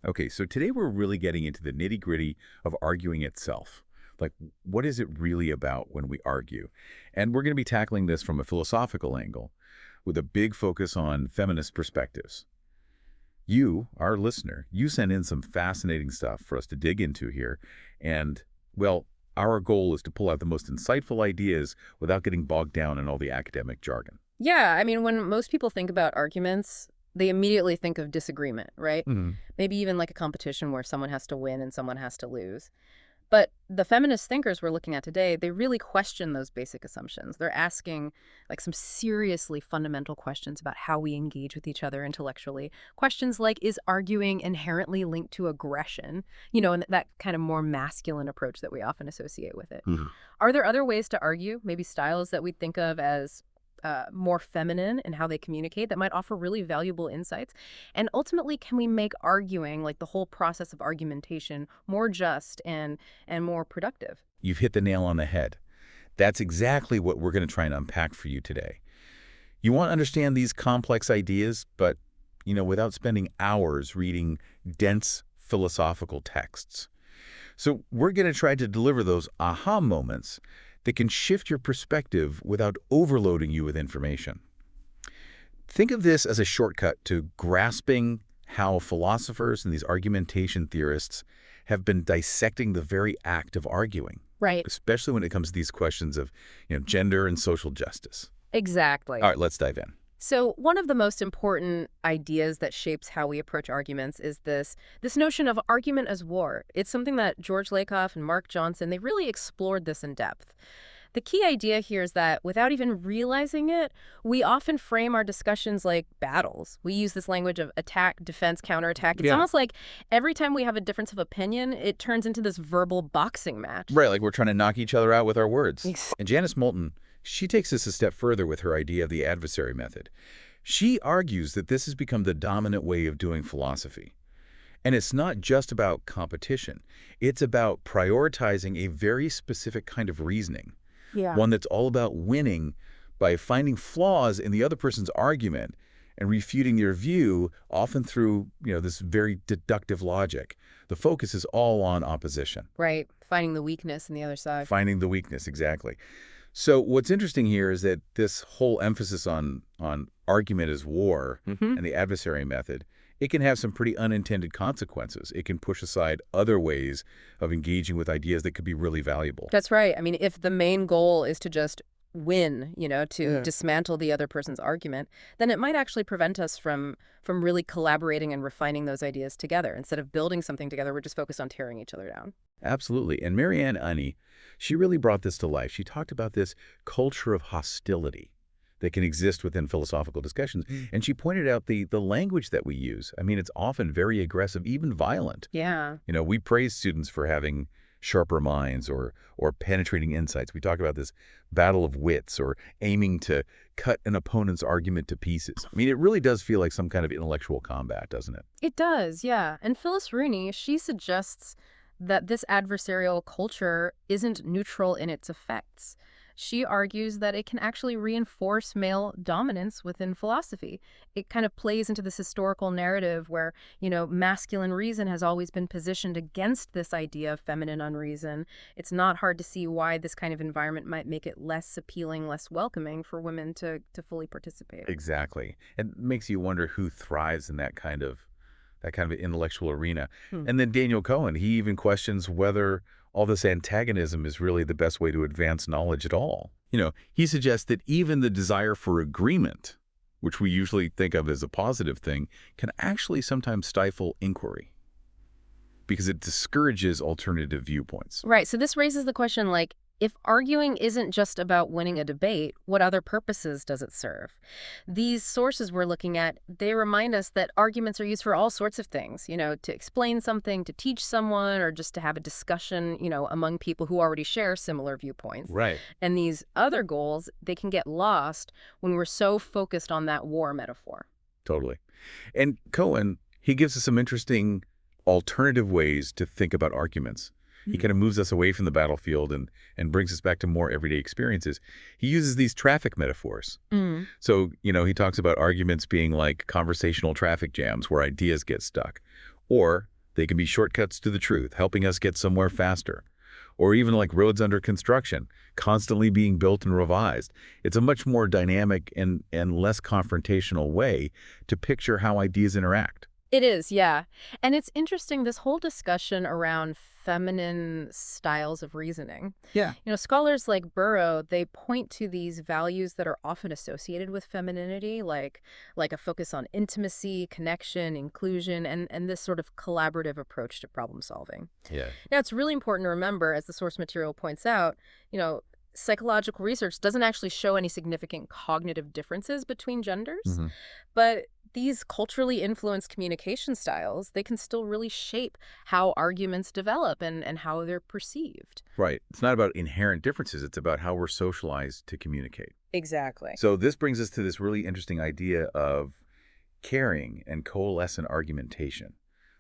Okay, so today we're really getting into the nitty-gritty of arguing itself. Like, what is it really about when we argue? And we're going to be tackling this from a philosophical angle with a big focus on feminist perspectives. You, our listener, you sent in some fascinating stuff for us to dig into here. And, well, our goal is to pull out the most insightful ideas without getting bogged down in all the academic jargon. Yeah, I mean, when most people think about arguments, they immediately think of disagreement, right? Hmm. Maybe even like a competition where someone has to win and someone has to lose. But the feminist thinkers we're looking at today, they really question those basic assumptions. They're asking like some seriously fundamental questions about how we engage with each other intellectually. Questions like, is arguing inherently linked to aggression? And that kind of more masculine approach that we often associate with it. Mhm. Are there other ways to argue, maybe styles that we think of as more feminine in how they communicate that might offer really valuable insights? And ultimately, can we make arguing, like the whole process of argumentation, more just and more productive? You've hit the nail on the head. That's exactly what we're going to try and unpack for you today. You want to understand these complex ideas, but, without spending hours reading dense philosophical texts. So we're going to try to deliver those aha moments that can shift your perspective without overloading you with information. Think of this as a shortcut to grasping how philosophers and these argumentation theorists have been dissecting the very act of arguing, Right. especially when it comes to these questions of, gender and social justice. Exactly. All right, let's dive in. So one of the most important ideas that shapes how we approach arguments is this notion of argument as war. It's something that George Lakoff and Mark Johnson, they really explored this in depth. The key idea here is that without even realizing it, we often frame our discussions like battles. We use this language of attack, defense, counterattack. It's Yeah. almost like every time we have a difference of opinion, it turns into this verbal boxing match. Right, like we're trying to knock each other out with our words. Ex- And Janice Moulton, she takes this a step further with her idea of the adversary method. She argues that this has become the dominant way of doing philosophy. And it's not just about competition. It's about prioritizing a very specific kind of reasoning, Yeah. one that's all about winning by finding flaws in the other person's argument and refuting their view, often through, this very deductive logic. The focus is all on opposition. Right. Finding the weakness in the other side. Finding the weakness, exactly. So what's interesting here is that this whole emphasis on argument as war and the adversary method, it can have some pretty unintended consequences. It can push aside other ways of engaging with ideas that could be really valuable. That's right. I mean, if the main goal is to just win, to Yeah. dismantle the other person's argument, then it might actually prevent us from really collaborating and refining those ideas together. Instead of building something together, we're just focused on tearing each other down. Absolutely. And Marianne Unni, she really brought this to life. She talked about this culture of hostility that can exist within philosophical discussions. And she pointed out the language that we use. I mean, it's often very aggressive, even violent. Yeah. We praise students for having sharper minds or penetrating insights. We talk about this battle of wits or aiming to cut an opponent's argument to pieces. I mean, it really does feel like some kind of intellectual combat, doesn't it? It does, yeah. And Phyllis Rooney, she suggests that this adversarial culture isn't neutral in its effects. She argues that it can actually reinforce male dominance within philosophy. It kind of plays into this historical narrative where, masculine reason has always been positioned against this idea of feminine unreason. It's not hard to see why this kind of environment might make it less appealing, less welcoming for women to fully participate. Exactly. It makes you wonder who thrives in that kind of intellectual arena. Hmm. And then Daniel Cohen, he even questions whether all this antagonism is really the best way to advance knowledge at all. He suggests that even the desire for agreement, which we usually think of as a positive thing, can actually sometimes stifle inquiry because it discourages alternative viewpoints. Right. So this raises the question, like, if arguing isn't just about winning a debate, what other purposes does it serve? These sources we're looking at, they remind us that arguments are used for all sorts of things, to explain something, to teach someone, or just to have a discussion, among people who already share similar viewpoints. Right. And these other goals, they can get lost when we're so focused on that war metaphor. Totally. And Cohen, he gives us some interesting alternative ways to think about arguments. He kind of moves us away from the battlefield and brings us back to more everyday experiences. He uses these traffic metaphors. Mm. So, he talks about arguments being like conversational traffic jams where ideas get stuck, or They can be shortcuts to the truth, helping us get somewhere faster. Or even like roads under construction, constantly being built and revised. It's a much more dynamic and less confrontational way to picture how ideas interact. It is, yeah. And it's interesting, this whole discussion around feminine styles of reasoning. Yeah. Scholars like Burrow, they point to these values that are often associated with femininity, like a focus on intimacy, connection, inclusion, and this sort of collaborative approach to problem solving. Yeah. Now, it's really important to remember, as the source material points out, psychological research doesn't actually show any significant cognitive differences between genders, but these culturally influenced communication styles, they can still really shape how arguments develop and how they're perceived. Right. It's not about inherent differences. It's about how we're socialized to communicate. Exactly. So this brings us to this really interesting idea of caring and coalescent argumentation.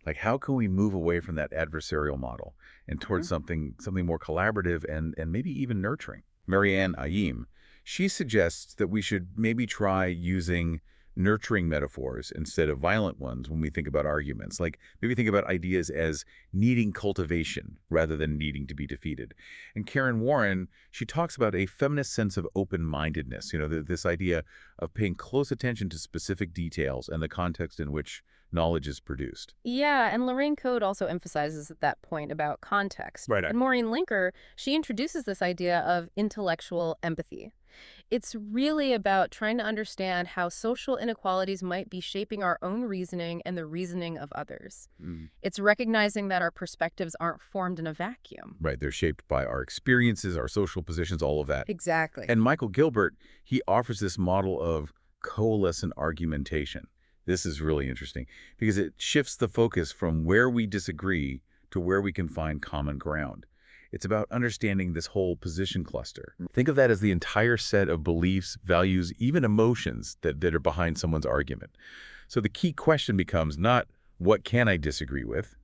Like, how can we move away from that adversarial model and towards something more collaborative and maybe even nurturing? Marianne Ayim, she suggests that we should maybe try using nurturing metaphors instead of violent ones when we think about arguments. Like, maybe think about ideas as needing cultivation rather than needing to be defeated. And Karen Warren, she talks about a feminist sense of open-mindedness, this idea of paying close attention to specific details and the context in which knowledge is produced. Yeah, and Lorraine Code also emphasizes that point about context. Right. And Maureen Linker, she introduces this idea of intellectual empathy. It's really about trying to understand how social inequalities might be shaping our own reasoning and the reasoning of others. It's recognizing that our perspectives aren't formed in a vacuum. Right. They're shaped by our experiences, our social positions, all of that. Exactly. And Michael Gilbert, he offers this model of coalescent argumentation. This is really interesting because it shifts the focus from where we disagree to where we can find common ground. It's about understanding this whole position cluster. Think of that as the entire set of beliefs, values, even emotions that are behind someone's argument. So the key question becomes not what can I disagree with,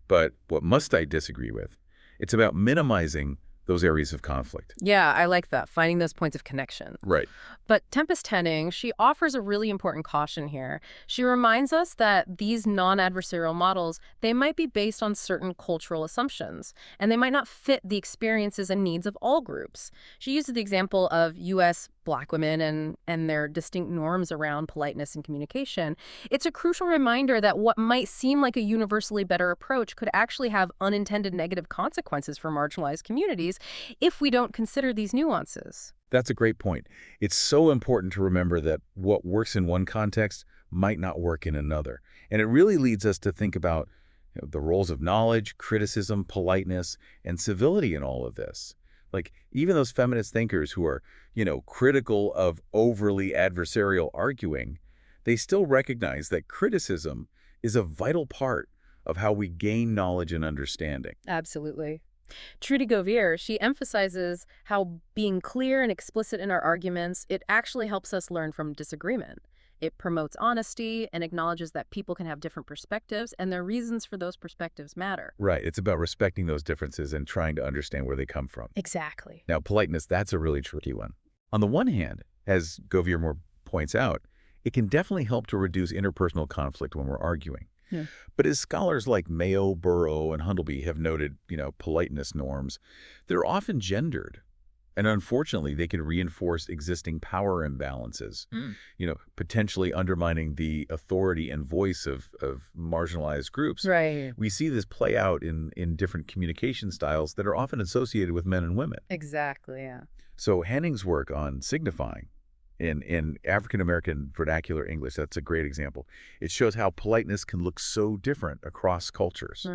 but what must I disagree with? It's about minimizing those areas of conflict. Yeah, I like that, finding those points of connection. Right. But Tempest Henning, she offers a really important caution here. She reminds us that these non-adversarial models, they might be based on certain cultural assumptions, and they might not fit the experiences and needs of all groups. She uses the example of U.S. Black women and their distinct norms around politeness and communication. It's a crucial reminder that what might seem like a universally better approach could actually have unintended negative consequences for marginalized communities if we don't consider these nuances. That's a great point. It's so important to remember that what works in one context might not work in another. And it really leads us to think about the roles of knowledge, criticism, politeness, and civility in all of this. Like, even those feminist thinkers who are, critical of overly adversarial arguing, they still recognize that criticism is a vital part of how we gain knowledge and understanding. Absolutely. Trudy Govere, she emphasizes how being clear and explicit in our arguments, it actually helps us learn from disagreement. It promotes honesty and acknowledges that people can have different perspectives and their reasons for those perspectives matter. Right. It's about respecting those differences and trying to understand where they come from. Exactly. Now, politeness, that's a really tricky one. On the one hand, as Govere more points out, it can definitely help to reduce interpersonal conflict when we're arguing. Yeah. But as scholars like Mayo, Burrow, and Hundleby have noted, politeness norms, they're often gendered. And unfortunately, they can reinforce existing power imbalances, potentially undermining the authority and voice of marginalized groups. Right. We see this play out in different communication styles that are often associated with men and women. Exactly, yeah. So Henning's work on signifying in African-American vernacular English, that's a great example. It shows how politeness can look so different across cultures.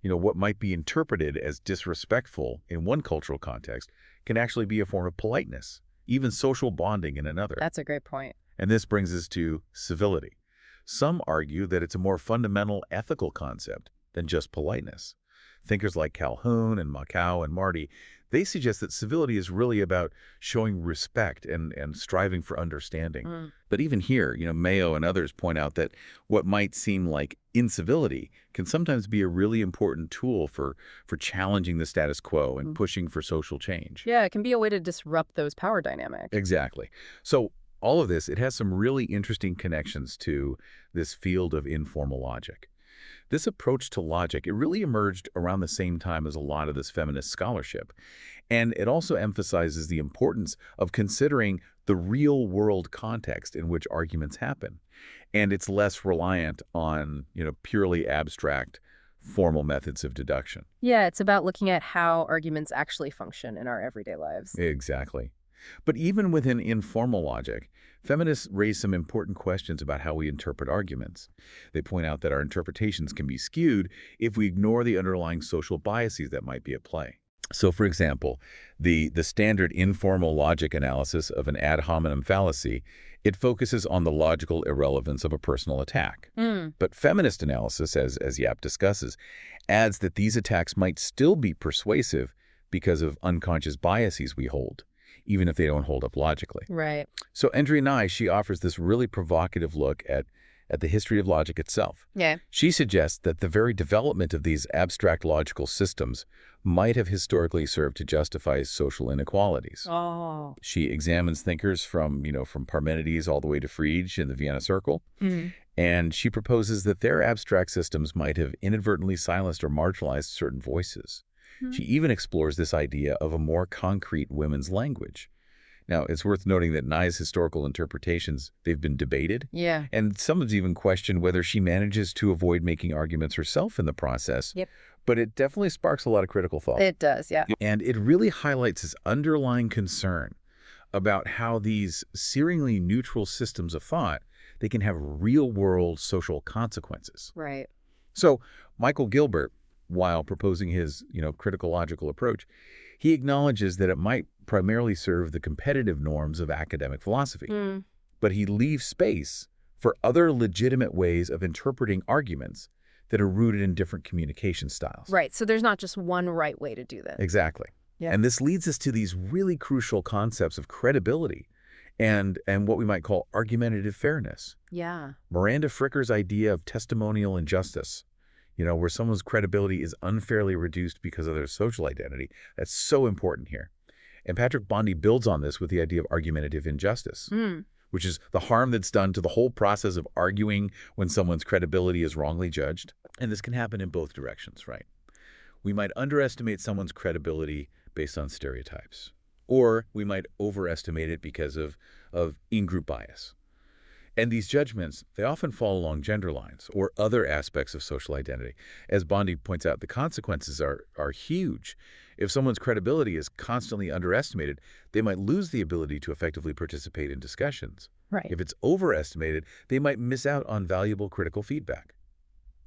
What might be interpreted as disrespectful in one cultural context can actually be a form of politeness, even social bonding in another. That's a great point. And this brings us to civility. Some argue that it's a more fundamental ethical concept than just politeness. Thinkers like Calhoun and Macau and Marty, they suggest that civility is really about showing respect and striving for understanding. But even here, Mayo and others point out that what might seem like incivility can sometimes be a really important tool for challenging the status quo and pushing for social change. Yeah, it can be a way to disrupt those power dynamics. Exactly. So all of this, it has some really interesting connections to this field of informal logic. This approach to logic, it really emerged around the same time as a lot of this feminist scholarship. And it also emphasizes the importance of considering the real-world context in which arguments happen. And it's less reliant on, purely abstract, formal methods of deduction. Yeah, it's about looking at how arguments actually function in our everyday lives. Exactly. But even within informal logic, feminists raise some important questions about how we interpret arguments. They point out that our interpretations can be skewed if we ignore the underlying social biases that might be at play. So, for example, the standard informal logic analysis of an ad hominem fallacy, it focuses on the logical irrelevance of a personal attack. But feminist analysis, as Yap discusses, adds that these attacks might still be persuasive because of unconscious biases we hold, even if they don't hold up logically. Right. So Andrea Nye, she offers this really provocative look at the history of logic itself. Yeah. She suggests that the very development of these abstract logical systems might have historically served to justify social inequalities. Oh. She examines thinkers from Parmenides all the way to Frege in the Vienna Circle, and she proposes that their abstract systems might have inadvertently silenced or marginalized certain voices. She even explores this idea of a more concrete women's language. Now, it's worth noting that Nye's historical interpretations, they've been debated. Yeah. And some have even questioned whether she manages to avoid making arguments herself in the process. Yep. But it definitely sparks a lot of critical thought. It does, yeah. And it really highlights this underlying concern about how these seemingly neutral systems of thought, they can have real-world social consequences. Right. So Michael Gilbert, while proposing his, critical logical approach, he acknowledges that it might primarily serve the competitive norms of academic philosophy. But he leaves space for other legitimate ways of interpreting arguments that are rooted in different communication styles. Right. So there's not just one right way to do this. Exactly. Yeah. And this leads us to these really crucial concepts of credibility and what we might call argumentative fairness. Yeah. Miranda Fricker's idea of testimonial injustice, where someone's credibility is unfairly reduced because of their social identity. That's so important here. And Patrick Bondi builds on this with the idea of argumentative injustice, which is the harm that's done to the whole process of arguing when someone's credibility is wrongly judged. And this can happen in both directions, right? We might underestimate someone's credibility based on stereotypes, or we might overestimate it because of in-group bias. And these judgments, they often fall along gender lines or other aspects of social identity. As Bondi points out, the consequences are huge. If someone's credibility is constantly underestimated, they might lose the ability to effectively participate in discussions. Right. If it's overestimated, they might miss out on valuable critical feedback.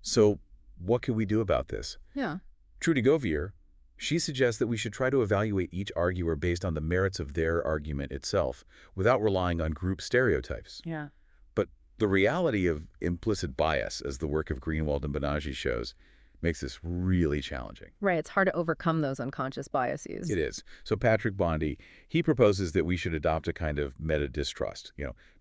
So what can we do about this? Yeah. Trudy Govier, she suggests that we should try to evaluate each arguer based on the merits of their argument itself, without relying on group stereotypes. Yeah. But the reality of implicit bias, as the work of Greenwald and Banaji shows, makes this really challenging. Right. It's hard to overcome those unconscious biases. It is. So Patrick Bondi, he proposes that we should adopt a kind of meta-distrust,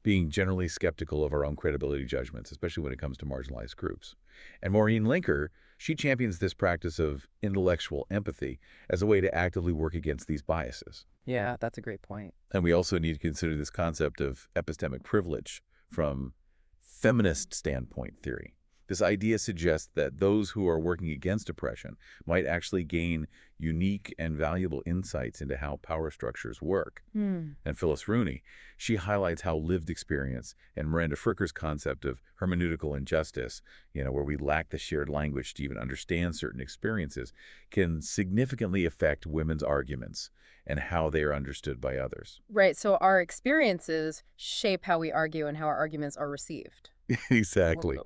being generally skeptical of our own credibility judgments, especially when it comes to marginalized groups. And Maureen Linker, she champions this practice of intellectual empathy as a way to actively work against these biases. Yeah, that's a great point. And we also need to consider this concept of epistemic privilege from feminist standpoint theory. This idea suggests that those who are working against oppression might actually gain unique and valuable insights into how power structures work. And Phyllis Rooney, she highlights how lived experience and Miranda Fricker's concept of hermeneutical injustice, where we lack the shared language to even understand certain experiences, can significantly affect women's arguments and how they are understood by others. Right. So our experiences shape how we argue and how our arguments are received. Exactly.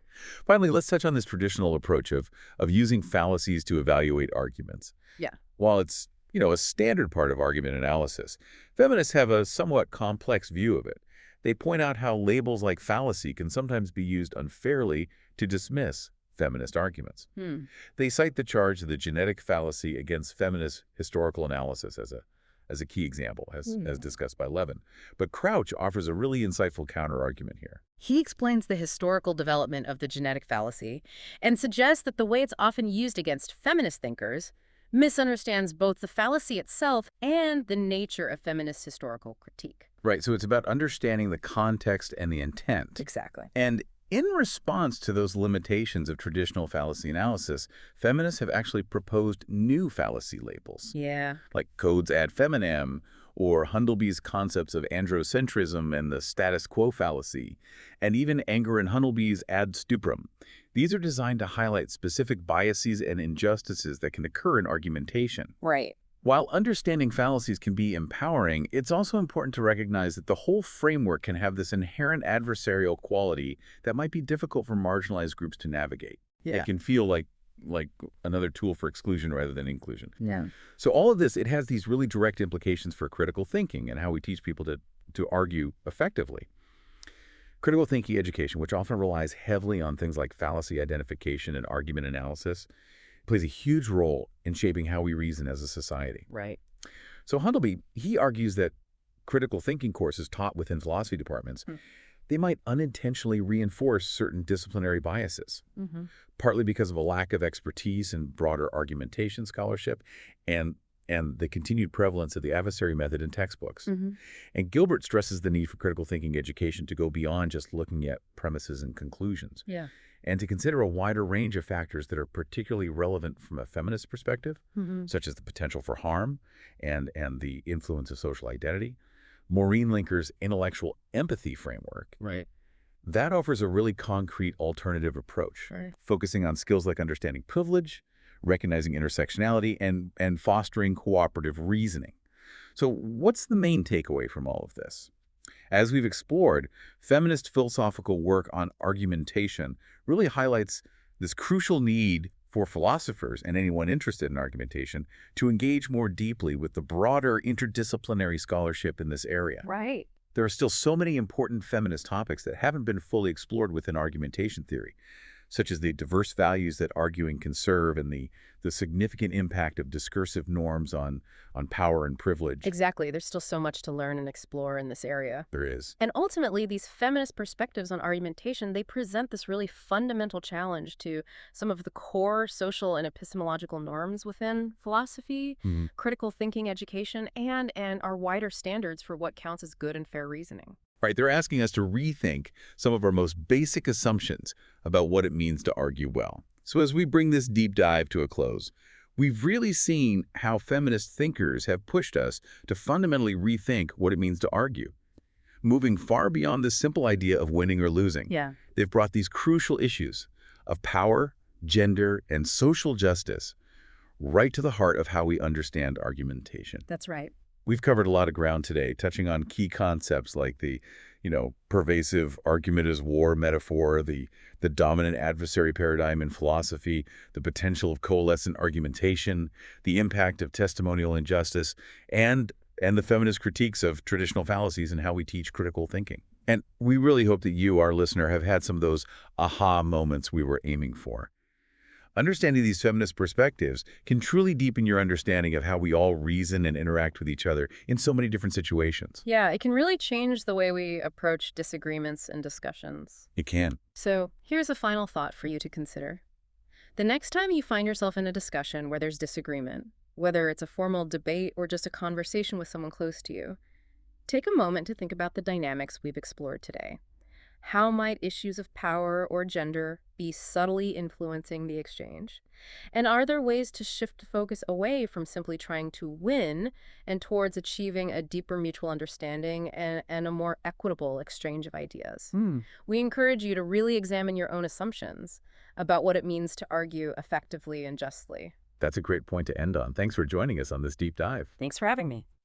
Finally, let's touch on this traditional approach of using fallacies to evaluate arguments. Yeah. While it's, a standard part of argument analysis, feminists have a somewhat complex view of it. They point out how labels like fallacy can sometimes be used unfairly to dismiss feminist arguments. They cite the charge of the genetic fallacy against feminist historical analysis as a key example, as discussed by Levin. But Crouch offers a really insightful counter-argument here. He explains the historical development of the genetic fallacy and suggests that the way it's often used against feminist thinkers misunderstands both the fallacy itself and the nature of feminist historical critique. Right, so it's about understanding the context and the intent. Exactly. And In response to those limitations of traditional fallacy analysis, feminists have actually proposed new fallacy labels, Yeah. like codes ad feminem, or Hundleby's concepts of androcentrism and the status quo fallacy, and even Anger and Hundleby's ad stuprum. These are designed to highlight specific biases and injustices that can occur in argumentation. Right. While understanding fallacies can be empowering, it's also important to recognize that the whole framework can have this inherent adversarial quality that might be difficult for marginalized groups to navigate. Yeah. It can feel like another tool for exclusion rather than inclusion. Yeah. So all of this, it has these really direct implications for critical thinking and how we teach people to argue effectively. Critical thinking education, which often relies heavily on things like fallacy identification and argument analysis, plays a huge role in shaping how we reason as a society. Right. So Hundleby, he argues that critical thinking courses taught within philosophy departments, they might unintentionally reinforce certain disciplinary biases, partly because of a lack of expertise in broader argumentation scholarship and the continued prevalence of the adversary method in textbooks. And Gilbert stresses the need for critical thinking education to go beyond just looking at premises and conclusions, Yeah. and to consider a wider range of factors that are particularly relevant from a feminist perspective, such as the potential for harm and the influence of social identity. Maureen Linker's intellectual empathy framework, Right. that offers a really concrete alternative approach, Right. focusing on skills like understanding privilege, recognizing intersectionality, and fostering cooperative reasoning. So what's the main takeaway from all of this? As we've explored, feminist philosophical work on argumentation really highlights this crucial need for philosophers and anyone interested in argumentation to engage more deeply with the broader interdisciplinary scholarship in this area. Right. There are still so many important feminist topics that haven't been fully explored within argumentation theory, such as the diverse values that arguing can serve and the significant impact of discursive norms on power and privilege. Exactly. There's still so much to learn and explore in this area. There is. And ultimately, these feminist perspectives on argumentation, they present this really fundamental challenge to some of the core social and epistemological norms within philosophy, critical thinking education, and our wider standards for what counts as good and fair reasoning. Right, they're asking us to rethink some of our most basic assumptions about what it means to argue well. So as we bring this deep dive to a close, we've really seen how feminist thinkers have pushed us to fundamentally rethink what it means to argue. Moving far beyond the simple idea of winning or losing, Yeah. they've brought these crucial issues of power, gender, and social justice right to the heart of how we understand argumentation. That's right. We've covered a lot of ground today, touching on key concepts like the, pervasive argument as war metaphor, the dominant adversary paradigm in philosophy, the potential of coalescent argumentation, the impact of testimonial injustice, and the feminist critiques of traditional fallacies and how we teach critical thinking. And we really hope that you, our listener, have had some of those aha moments we were aiming for. Understanding these feminist perspectives can truly deepen your understanding of how we all reason and interact with each other in so many different situations. Yeah, it can really change the way we approach disagreements and discussions. It can. So here's a final thought for you to consider. The next time you find yourself in a discussion where there's disagreement, whether it's a formal debate or just a conversation with someone close to you, take a moment to think about the dynamics we've explored today. How might issues of power or gender be subtly influencing the exchange? And are there ways to shift focus away from simply trying to win and towards achieving a deeper mutual understanding and a more equitable exchange of ideas? We encourage you to really examine your own assumptions about what it means to argue effectively and justly. That's a great point to end on. Thanks for joining us on this deep dive. Thanks for having me.